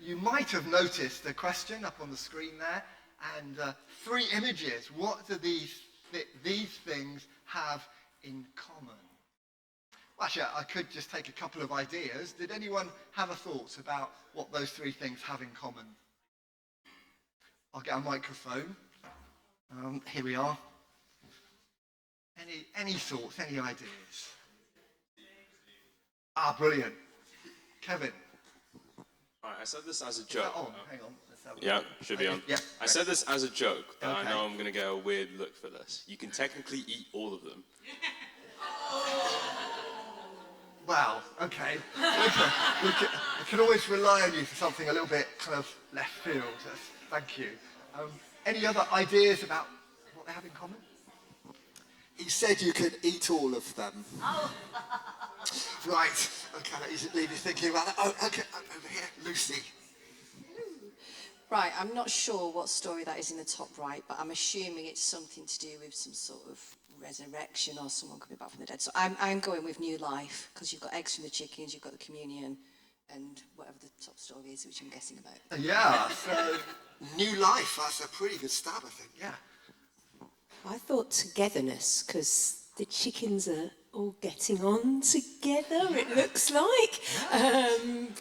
you might have noticed a question up on the screen there, and 3 images. What do these things have in common? Well, actually, I could just take a couple of ideas. Did anyone have a thought about what those 3 things have in common? I'll get a microphone. Here we are. Any thoughts, any ideas? Brilliant. Kevin. All right, I said this as a joke. On? Hang on. Yeah, should be on. Yeah. I said this as a joke, but Okay. I know I'm going to get a weird look for this. You can technically eat all of them. Wow, okay. We can always rely on you for something a little bit kind of left field. Thank you. Any other ideas about what they have in common? He said you could eat all of them. Oh. Right, okay, that leave you thinking about that. Oh, okay, over here, Lucy. Right, I'm not sure what story that is in the top right, but I'm assuming it's something to do with some sort of resurrection or someone coming back from the dead. So I'm going with new life, because you've got eggs from the chickens, you've got the communion, and whatever the top story is, which I'm guessing about. Yeah, so new life, that's a pretty good stab, I think, yeah. I thought togetherness, because the chickens are all getting on together, it looks like.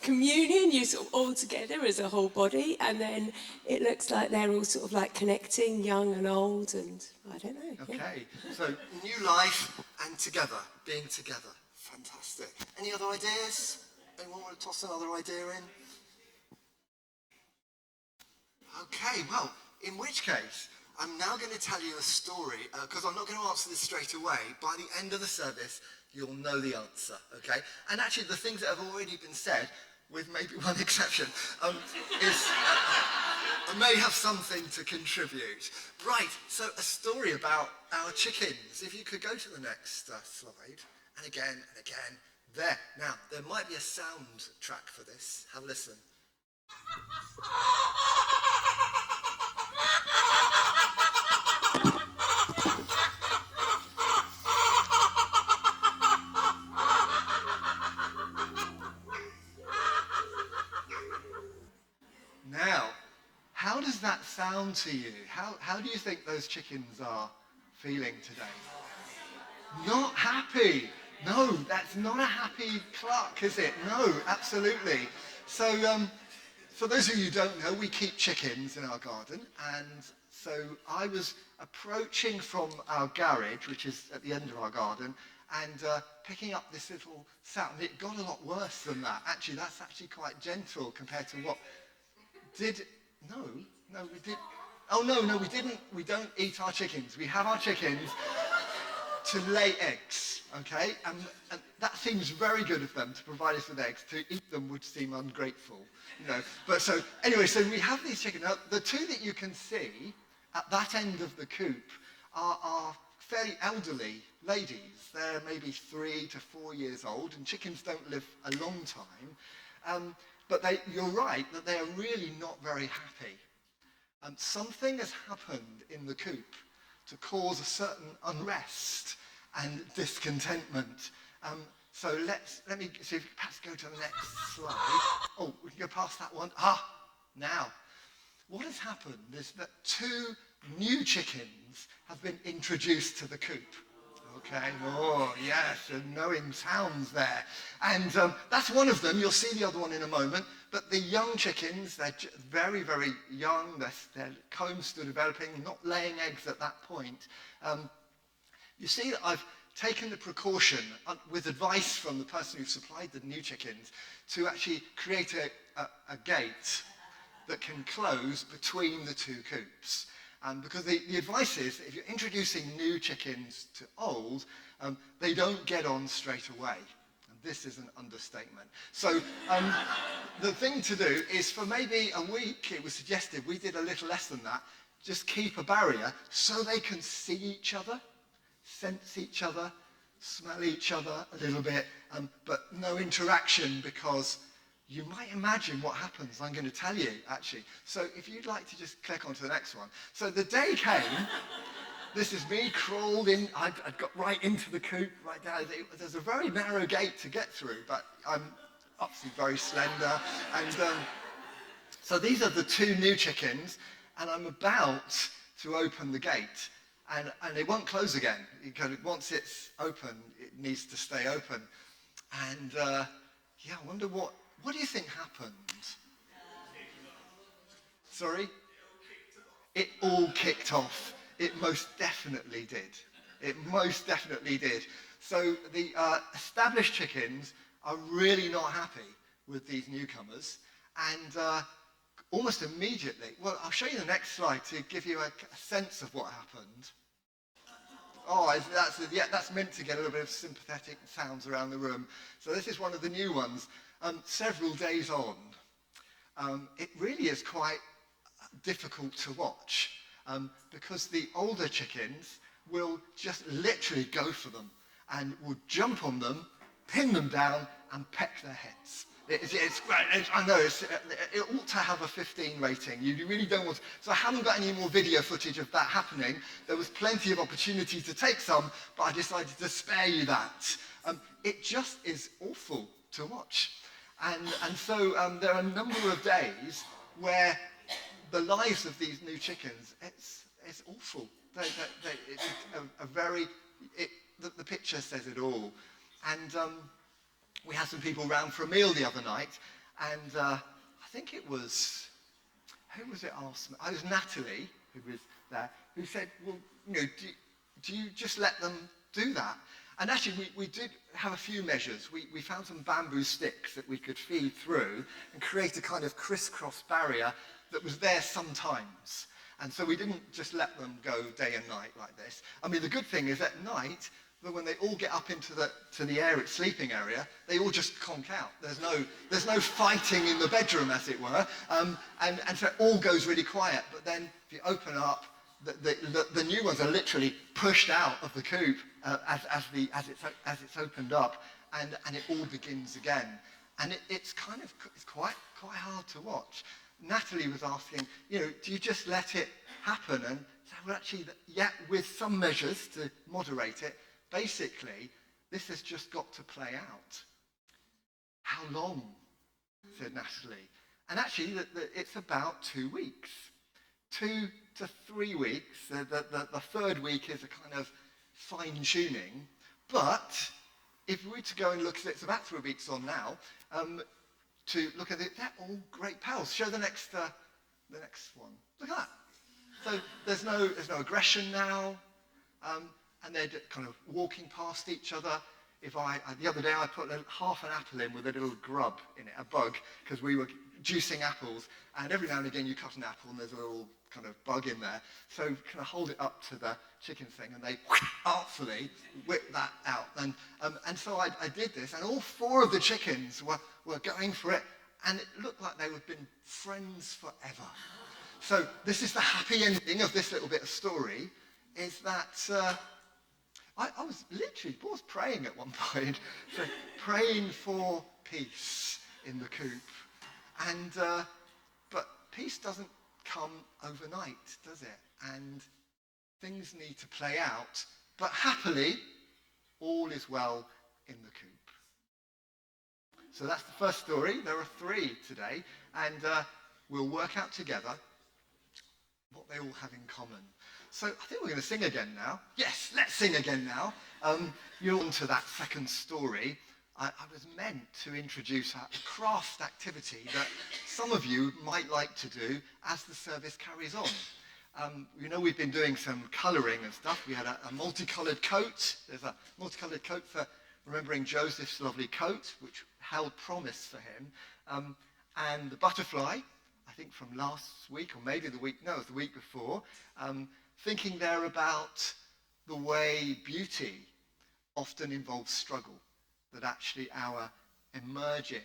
Communion, you're sort of all together as a whole body, and then it looks like they're all sort of like connecting, young and old, and I don't know. Okay, so new life and together, being together. Fantastic. Any other ideas? Anyone want to toss another idea in? Okay, well, in which case, I'm now going to tell you a story, because I'm not going to answer this straight away. By the end of the service, you'll know the answer, okay? And actually, the things that have already been said, with maybe one exception, may have something to contribute. Right, so a story about our chickens. If you could go to the next slide, and again, there. Now, there might be a sound track for this. Have a listen. Now, how does that sound to you? How do you think those chickens are feeling today? Not happy. No, that's not a happy cluck, is it? No, absolutely. So, for those of you who don't know, we keep chickens in our garden, and so I was approaching from our garage, which is at the end of our garden, and picking up this little sound. It got a lot worse than that. Actually, that's actually quite gentle compared to what No, we did. Oh, no, we didn't. We don't eat our chickens. We have our chickens to lay eggs, okay? And that seems very good of them to provide us with eggs. To eat them would seem ungrateful, you know. But so, anyway, so we have these chickens. Now, the 2 that you can see at that end of the coop are fairly elderly ladies. They're maybe 3 to 4 years old, and chickens don't live a long time. But you're right that they are really not very happy. Something has happened in the coop to cause a certain unrest and discontentment. So let me see if you perhaps go to the next slide. Oh, we can go past that one. Now, what has happened is that 2 new chickens have been introduced to the coop. Okay, oh yes, and knowing sounds there. And that's one of them. You'll see the other one in a moment. But the young chickens, they're very, very young. Their combs still developing, not laying eggs at that point. You see that I've taken the precaution, with advice from the person who supplied the new chickens, to actually create a gate that can close between the 2 coops. Because the advice is, if you're introducing new chickens to old, they don't get on straight away. And this is an understatement. So the thing to do is, for maybe a week, it was suggested, we did a little less than that, just keep a barrier so they can see each other, sense each other, smell each other a little bit, but no interaction, because you might imagine what happens. I'm going to tell you, actually. So if you'd like to just click on to the next one. So the day came, this is me crawled in, I'd got right into the coop, right down. There's a very narrow gate to get through, but I'm obviously very slender. And So these are the two new chickens, and I'm about to open the gate. And it won't close again. Once it's open, it needs to stay open. And yeah, I wonder what do you think happened? Sorry? It all kicked off. It most definitely did. It most definitely did. So the established chickens are really not happy with these newcomers. And almost immediately, well, I'll show you the next slide to give you a sense of what happened. Oh, that's meant to get a little bit of sympathetic sounds around the room. So this is one of the new ones. Several days on, it really is quite difficult to watch because the older chickens will just literally go for them and will jump on them, pin them down, and peck their heads. I know, it ought to have a 15 rating. You really don't want to. So I haven't got any more video footage of that happening. There was plenty of opportunity to take some, but I decided to spare you that. It just is awful to watch. And so there are a number of days where the lives of these new chickens, it's awful. It's the picture says it all. And we had some people round for a meal the other night, and I think it was, who was it asked me? It was Natalie, who was there, who said, well, do you just let them do that? And actually, we did have a few measures. We found some bamboo sticks that we could feed through and create a kind of crisscross barrier that was there sometimes. And so we didn't just let them go day and night like this. I mean, the good thing is at night, when they all get up into the sleeping area, they all just conk out. There's no fighting in the bedroom, as it were. And so it all goes really quiet. But then if you open up, the new ones are literally pushed out of the coop as it's opened up, and it all begins again. And it's quite hard to watch. Natalie was asking, do you just let it happen? And so, well, actually, yeah, with some measures to moderate it. Basically, this has just got to play out. How long? Said Natalie. And actually, it's about 2 weeks. 2 to 3 weeks. The third week is a kind of fine-tuning. But if we were to go and look at it, it's about 3 weeks on now, to look at it, they're all great pals. Show the next one. Look at that. So there's no aggression now. And they're kind of walking past each other. The other day I put half an apple in with a little grub in it, a bug, because we were juicing apples, and every now and again you cut an apple and there's a little kind of bug in there. So kind of hold it up to the chicken thing, and they artfully whip that out. And so I did this, and all 4 of the chickens were going for it, and it looked like they had been friends forever. So this is the happy ending of this little bit of story, is that I was literally praying at one point, so praying for peace in the coop. And but peace doesn't come overnight, does it? And things need to play out. But happily, all is well in the coop. So that's the first story. There are 3 today, and we'll work out together what they all have in common. So I think we're going to sing again now. Yes, let's sing again now. You're on to that second story. I was meant to introduce a craft activity that some of you might like to do as the service carries on. We've been doing some colouring and stuff. We had a multicoloured coat. There's a multicoloured coat for remembering Joseph's lovely coat, which held promise for him. And the butterfly, I think from last week, or maybe it was the week before, thinking there about the way beauty often involves struggle, that actually our emerging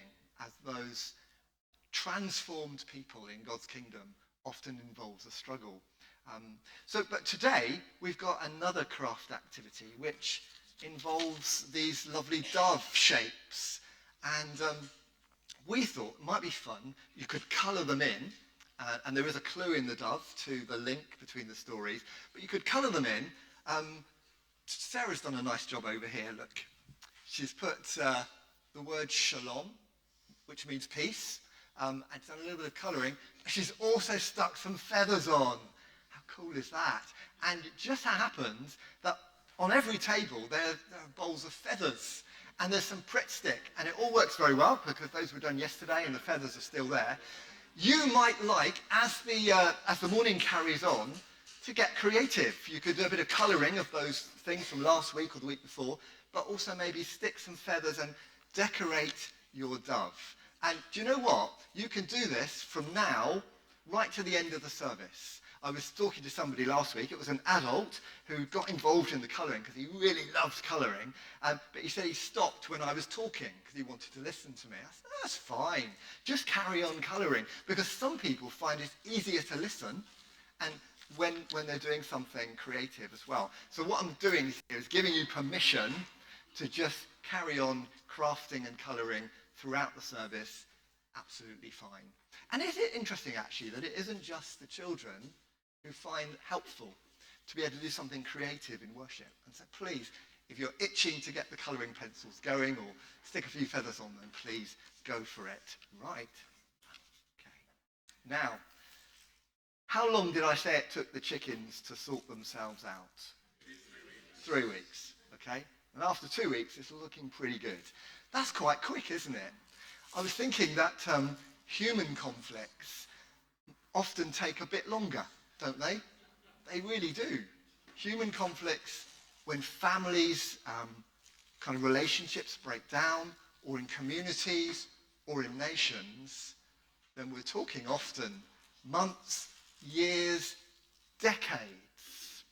as those transformed people in God's kingdom often involves a struggle. But today we've got another craft activity which involves these lovely dove shapes, and we thought it might be fun. You could colour them in. And there is a clue in the dove to the link between the stories. But you could colour them in. Sarah's done a nice job over here, look. She's put the word shalom, which means peace. and done a little bit of colouring. She's also stuck some feathers on. How cool is that? And it just happens that on every table there are bowls of feathers. And there's some Pritt stick. And it all works very well because those were done yesterday and the feathers are still there. You might like, as the morning carries on, to get creative. You could do a bit of colouring of those things from last week or the week before, but also maybe stick some feathers and decorate your dove. And do you know what? You can do this from now right to the end of the service. I was talking to somebody last week. It was an adult who got involved in the colouring because he really loves colouring. But he said he stopped when I was talking because he wanted to listen to me. I said, that's fine. Just carry on colouring, because some people find it easier to listen and when they're doing something creative as well. So what I'm doing here is giving you permission to just carry on crafting and colouring throughout the service. Absolutely fine. And is it interesting, actually, that it isn't just the children who find helpful to be able to do something creative in worship? And so please, if you're itching to get the colouring pencils going or stick a few feathers on them, please go for it. Right. Okay. Now, how long did I say it took the chickens to sort themselves out? 3 weeks. Okay. And after 2 weeks, it's looking pretty good. That's quite quick, isn't it? I was thinking that human conflicts often take a bit longer, don't they? They really do. Human conflicts, when families, kind of relationships break down, or in communities, or in nations, then we're talking often months, years, decades.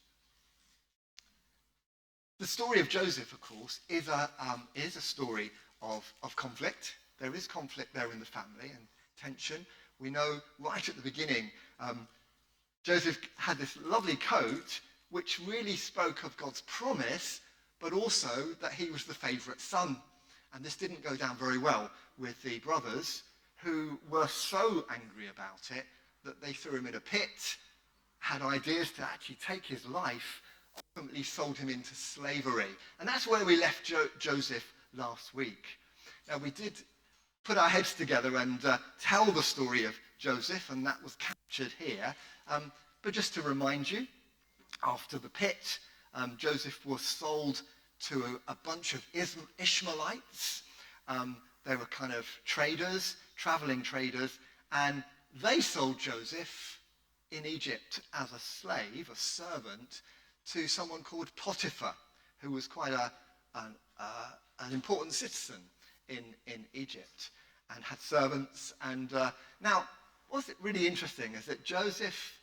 The story of Joseph, of course, is a story of conflict. There is conflict there in the family and tension. We know right at the beginning, Joseph had this lovely coat which really spoke of God's promise, but also that he was the favourite son. And this didn't go down very well with the brothers, who were so angry about it that they threw him in a pit, had ideas to actually take his life, ultimately sold him into slavery. And that's where we left Joseph last week. Now, we did put our heads together and tell the story of Joseph, and that was captured here. But just to remind you, after the pit, Joseph was sold to a bunch of Ishmaelites. They were kind of traders, traveling traders, and they sold Joseph in Egypt as a slave, a servant, to someone called Potiphar, who was quite an important citizen in Egypt and had servants. And now, what's really interesting is that Joseph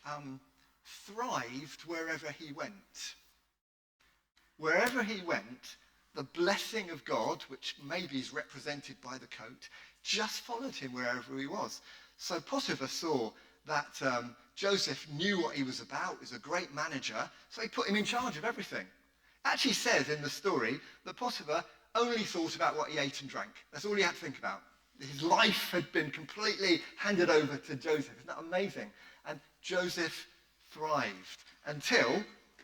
thrived wherever he went. Wherever he went, the blessing of God, which maybe is represented by the coat, just followed him wherever he was. So Potiphar saw that Joseph knew what he was about, was a great manager, so he put him in charge of everything. It actually says in the story that Potiphar only thought about what he ate and drank. That's all he had to think about. His life had been completely handed over to Joseph. Isn't that amazing? And Joseph thrived until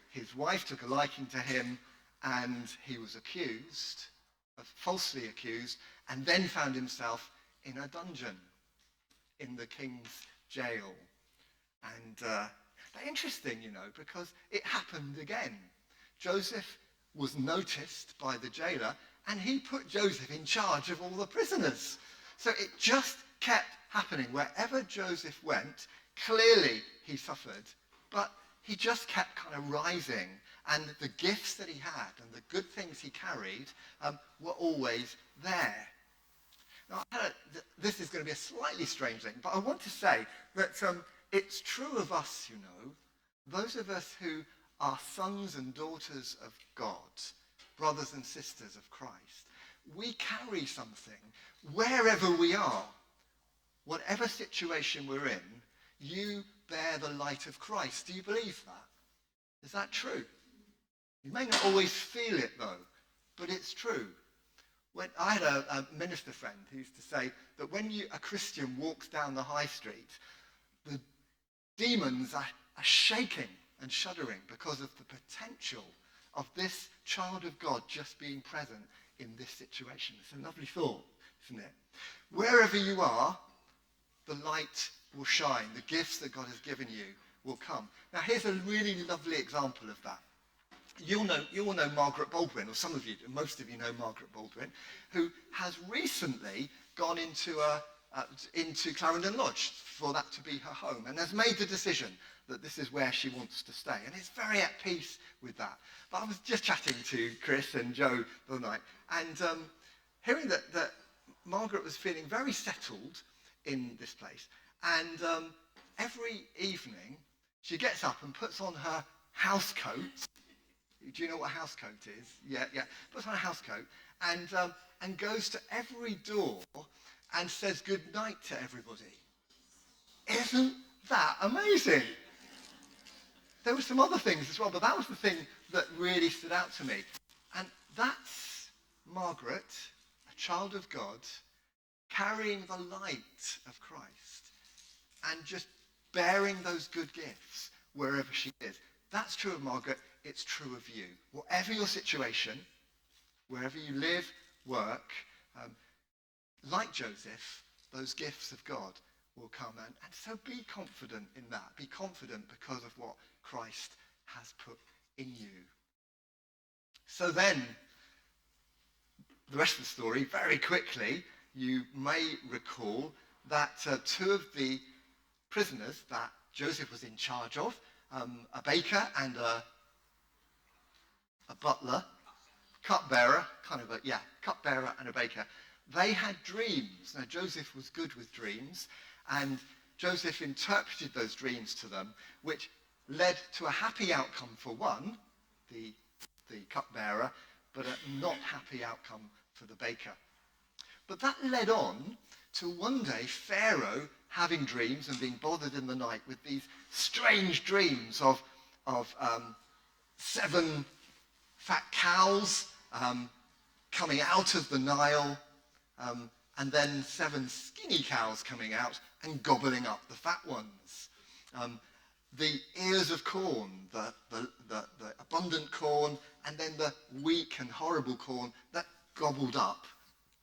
his wife took a liking to him and he was accused, falsely accused, and then found himself in a dungeon in the king's jail. And interesting, you know, because it happened again. Joseph was noticed by the jailer, and he put Joseph in charge of all the prisoners. So it just kept happening. Wherever Joseph went, clearly he suffered, but he just kept kind of rising. And the gifts that he had and the good things he carried were always there. Now, this is going to be a slightly strange thing, but I want to say that it's true of us, you know, those of us who are sons and daughters of God, brothers and sisters of Christ. We carry something wherever we are, whatever situation we're in. You bear the light of Christ. Do you believe that? Is that true? You may not always feel it, though, but it's true. When I had a minister friend who used to say that when a Christian walks down the high street, the demons are shaking and shuddering because of the potential of this child of God just being present in this situation. It's a lovely thought, isn't it? Wherever you are, the light will shine. The gifts that God has given you will come. Now, here's a really lovely example of that. You all know Margaret Baldwin, or some of you, most of you know Margaret Baldwin, who has recently gone into Clarendon Lodge for that to be her home, and has made the decision that this is where she wants to stay, and is very at peace with that. But I was just chatting to Chris and Joe the other night, and hearing that Margaret was feeling very settled in this place, and every evening she gets up and puts on her house coat. Do you know what a house coat is? Yeah. Puts on a house coat and goes to every door and says good night to everybody. Isn't that amazing? There were some other things as well, but that was the thing that really stood out to me. And that's Margaret, a child of God, carrying the light of Christ and just bearing those good gifts wherever she is. That's true of Margaret. It's true of you. Whatever your situation, wherever you live, work, like Joseph, those gifts of God will come. And so be confident in that. Be confident because of what Christ has put in you. So then, the rest of the story, very quickly, you may recall that two of the prisoners that Joseph was in charge of, a baker and a butler, cupbearer and a baker, they had dreams. Now, Joseph was good with dreams, and Joseph interpreted those dreams to them, which led to a happy outcome for one, the cupbearer, but a not happy outcome for the baker. But that led on to one day Pharaoh having dreams and being bothered in the night with these strange dreams of 7 fat cows coming out of the Nile, and then 7 skinny cows coming out and gobbling up the fat ones. The ears of corn, the abundant corn, and then the weak and horrible corn that gobbled up.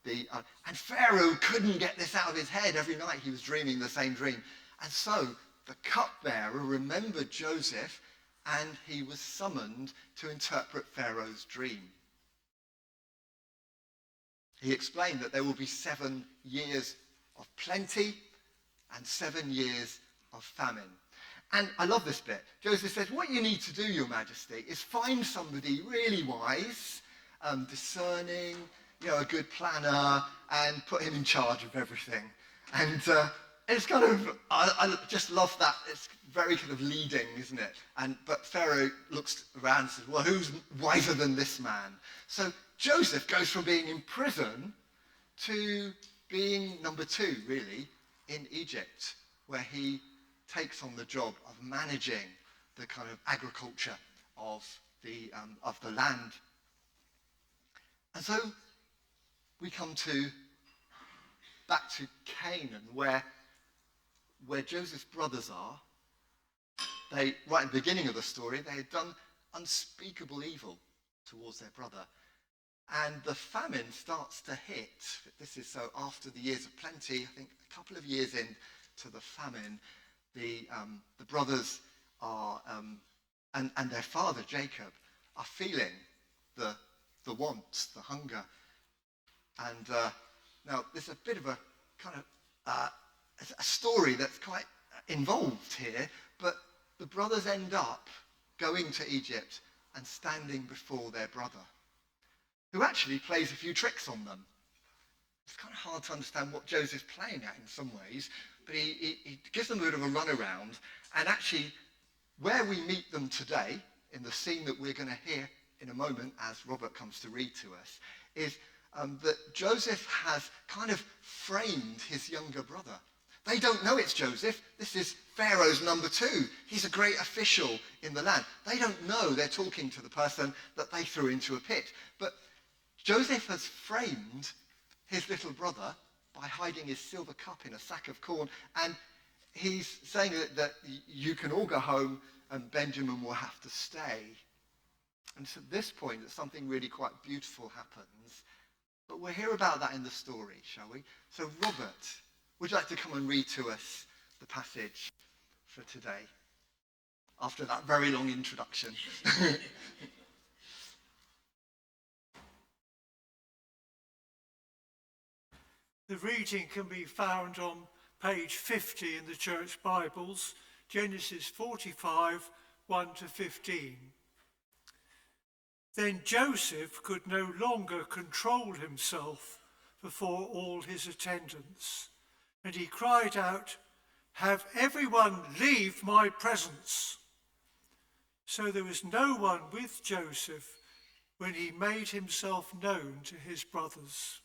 And Pharaoh couldn't get this out of his head. Every night he was dreaming the same dream. And so the cupbearer remembered Joseph, and he was summoned to interpret Pharaoh's dream. He explained that there will be 7 years of plenty and 7 years of famine. And I love this bit. Joseph says, what you need to do, Your Majesty, is find somebody really wise, discerning, a good planner, and put him in charge of everything. And it's kind of, I just love that. It's very kind of leading, isn't it? But Pharaoh looks around and says, well, who's wiser than this man? So Joseph goes from being in prison to being number 2, really, in Egypt, where he takes on the job of managing the kind of agriculture of the land. And so we come back to Canaan, where Joseph's brothers are. Right at the beginning of the story, they had done unspeakable evil towards their brother. And the famine starts to hit. This is so after the years of plenty, I think a couple of years into the famine, the brothers are, and their father, Jacob, are feeling the wants, the hunger. And now there's a bit of a kind of a story that's quite involved here, but the brothers end up going to Egypt and standing before their brother, who actually plays a few tricks on them. It's kind of hard to understand what Joseph's playing at in some ways, but he gives them a bit of a runaround, and actually where we meet them today, in the scene that we're going to hear in a moment as Robert comes to read to us, is that Joseph has kind of framed his younger brother. They don't know it's Joseph. This is Pharaoh's number 2. He's a great official in the land. They don't know they're talking to the person that they threw into a pit. But Joseph has framed his little brother by hiding his silver cup in a sack of corn, and he's saying that you can all go home and Benjamin will have to stay. And it's at this point that something really quite beautiful happens. But we'll hear about that in the story, shall we? So Robert, would you like to come and read to us the passage for today? After that very long introduction. The reading can be found on page 50 in the Church Bibles, Genesis 45, 1 to 15. Then Joseph could no longer control himself before all his attendants, and he cried out, "Have everyone leave my presence." So there was no one with Joseph when he made himself known to his brothers.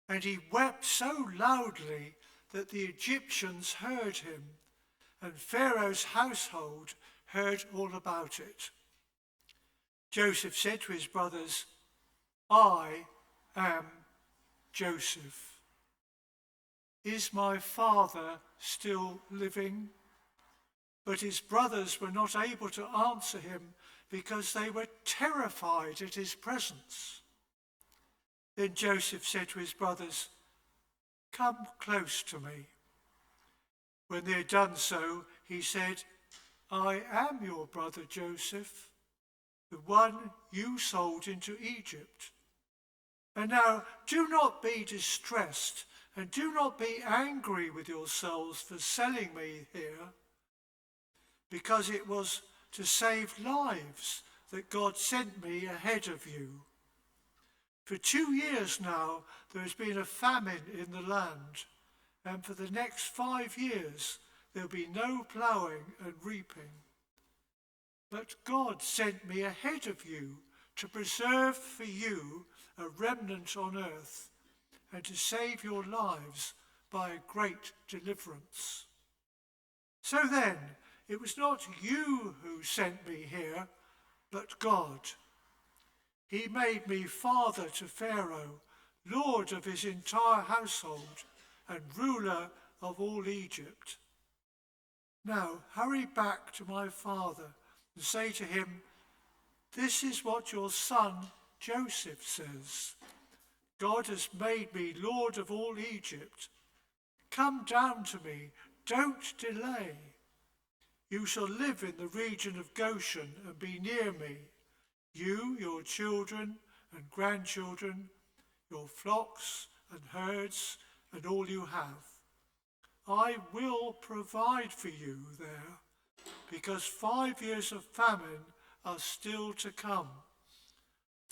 And he wept so loudly that the Egyptians heard him, and Pharaoh's household heard all about it. Joseph said to his brothers, "I am Joseph. Is my father still living?" But his brothers were not able to answer him because they were terrified at his presence. Then Joseph said to his brothers, "Come close to me." When they had done so, he said, "I am your brother Joseph, the one you sold into Egypt. And now do not be distressed and do not be angry with yourselves for selling me here, because it was to save lives that God sent me ahead of you. For 2 years now there has been a famine in the land, and for the next 5 years there will be no ploughing and reaping. But God sent me ahead of you to preserve for you a remnant on earth and to save your lives by a great deliverance. So then, it was not you who sent me here, but God. He made me father to Pharaoh, lord of his entire household, and ruler of all Egypt. Now hurry back to my father and say to him, 'This is what your son Joseph says. God has made me lord of all Egypt. Come down to me, don't delay. You shall live in the region of Goshen and be near me, you, your children and grandchildren, your flocks and herds, and all you have. I will provide for you there, because 5 years of famine are still to come.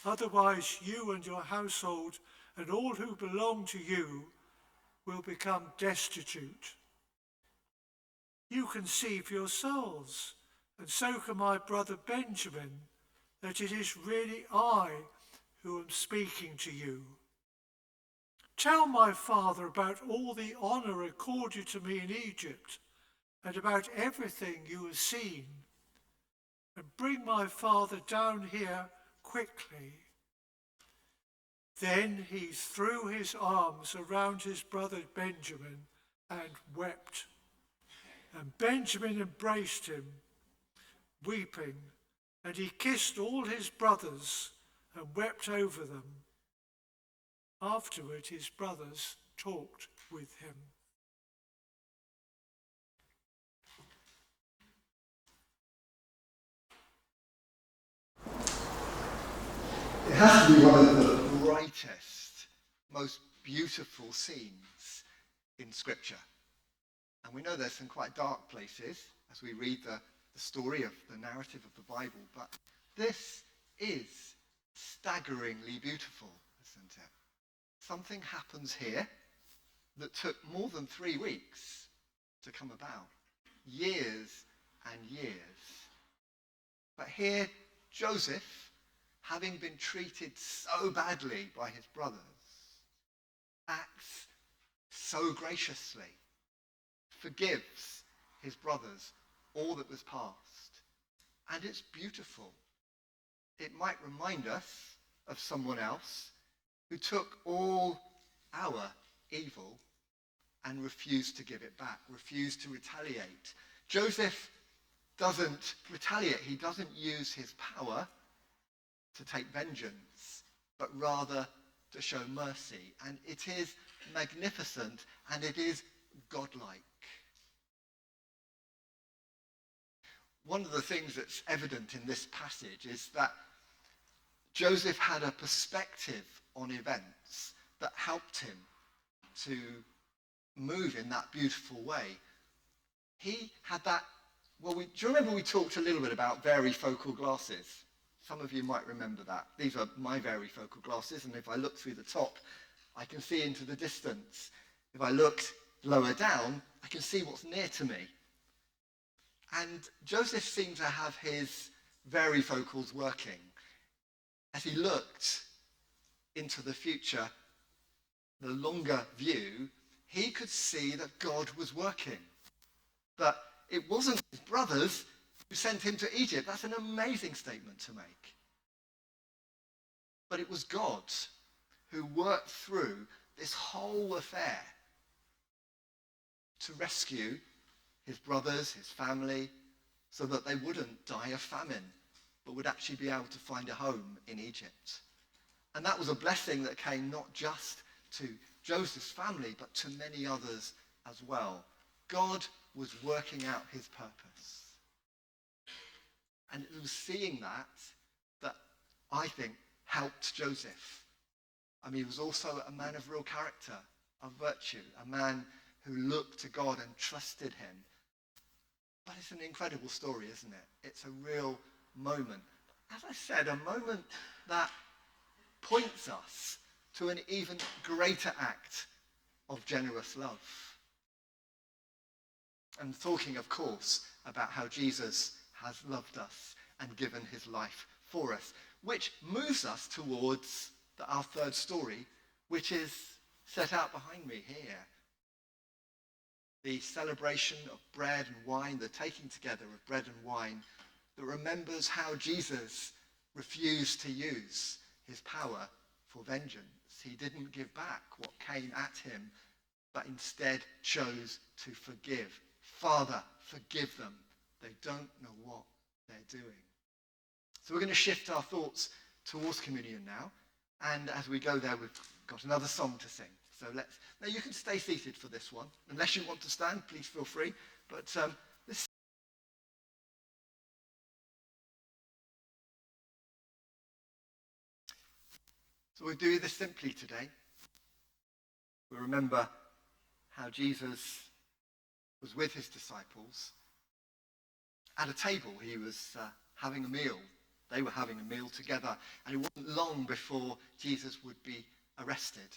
Otherwise you and your household and all who belong to you will become destitute. You can see for yourselves, and so can my brother Benjamin, that it is really I who am speaking to you. Tell my father about all the honor accorded to me in Egypt, and about everything you have seen, and bring my father down here quickly." Then he threw his arms around his brother Benjamin and wept. And Benjamin embraced him, weeping, and he kissed all his brothers and wept over them. Afterward, his brothers talked with him. It has to be one of the brightest, most beautiful scenes in Scripture. And we know there's some quite dark places as we read the story of the narrative of the Bible, but this is staggeringly beautiful, isn't it? Something happens here that took more than 3 weeks to come about. Years and years. But here, Joseph, having been treated so badly by his brothers, acts so graciously, forgives his brothers all that was past. And it's beautiful. It might remind us of someone else who took all our evil and refused to give it back, refused to retaliate. Joseph doesn't retaliate. He doesn't use his power to take vengeance, but rather to show mercy. And it is magnificent and it is godlike. One of the things that's evident in this passage is that Joseph had a perspective on events that helped him to move in that beautiful way. He had that, do you remember we talked a little bit about varifocal glasses? Some of you might remember that. These are my varifocal glasses, and if I look through the top, I can see into the distance. If I looked lower down, I can see what's near to me. And Joseph seemed to have his varifocals working. As he looked into the future, the longer view, he could see that God was working. That it wasn't his brothers who sent him to Egypt. That's an amazing statement to make. But it was God who worked through this whole affair to rescue his brothers, his family, so that they wouldn't die of famine, but would actually be able to find a home in Egypt. And that was a blessing that came not just to Joseph's family, but to many others as well. God was working out his purpose. And it was seeing that I think helped Joseph. I mean, he was also a man of real character, of virtue, a man who looked to God and trusted him. But it's an incredible story, isn't it? It's a real moment. As I said, a moment that points us to an even greater act of generous love. I'm talking, of course, about how Jesus has loved us and given his life for us, which moves us towards our third story, which is set out behind me here. The celebration of bread and wine, the taking together of bread and wine, that remembers how Jesus refused to use his power for vengeance. He didn't give back what came at him, but instead chose to forgive. Father, forgive them. They don't know what they're doing. So we're going to shift our thoughts towards communion now. And as we go there, we've got another song to sing. So now you can stay seated for this one. Unless you want to stand, please feel free. But this. So we do this simply today. We remember how Jesus was with his disciples. At a table, he was having a meal. They were having a meal together. And it wasn't long before Jesus would be arrested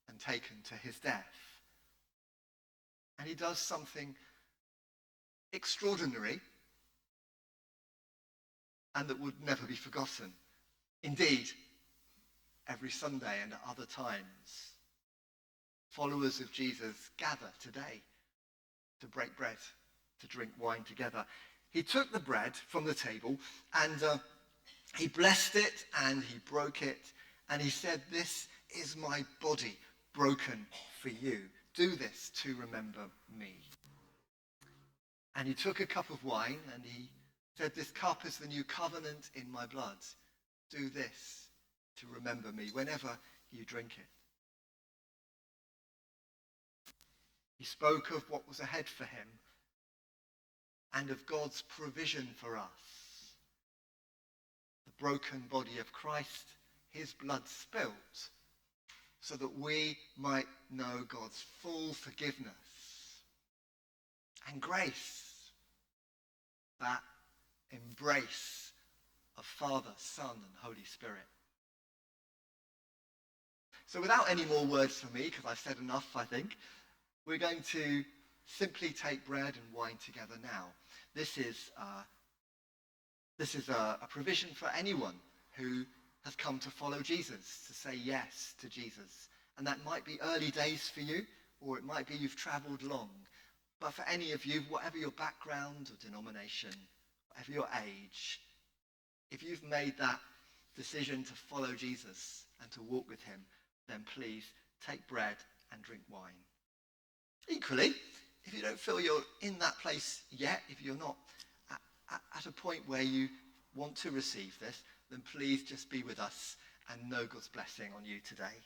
and taken to his death. And he does something extraordinary and that would never be forgotten. Indeed, every Sunday and at other times, followers of Jesus gather today to break bread, to drink wine together. He took the bread from the table and he blessed it and he broke it and he said, "This is my body broken for you. Do this to remember me." And he took a cup of wine and he said, "This cup is the new covenant in my blood. Do this to remember me whenever you drink it." He spoke of what was ahead for him and of God's provision for us. The broken body of Christ, his blood spilt, so that we might know God's full forgiveness and grace, that embrace of Father, Son, and Holy Spirit. So without any more words from me, because I've said enough, I think, we're going to simply take bread and wine together now. This is a provision for anyone who has come to follow Jesus, to say yes to Jesus. And that might be early days for you, or it might be you've travelled long. But for any of you, whatever your background or denomination, whatever your age, if you've made that decision to follow Jesus and to walk with him, then please take bread and drink wine. Equally, if you don't feel you're in that place yet, if you're not at a point where you want to receive this, then please just be with us and know God's blessing on you today.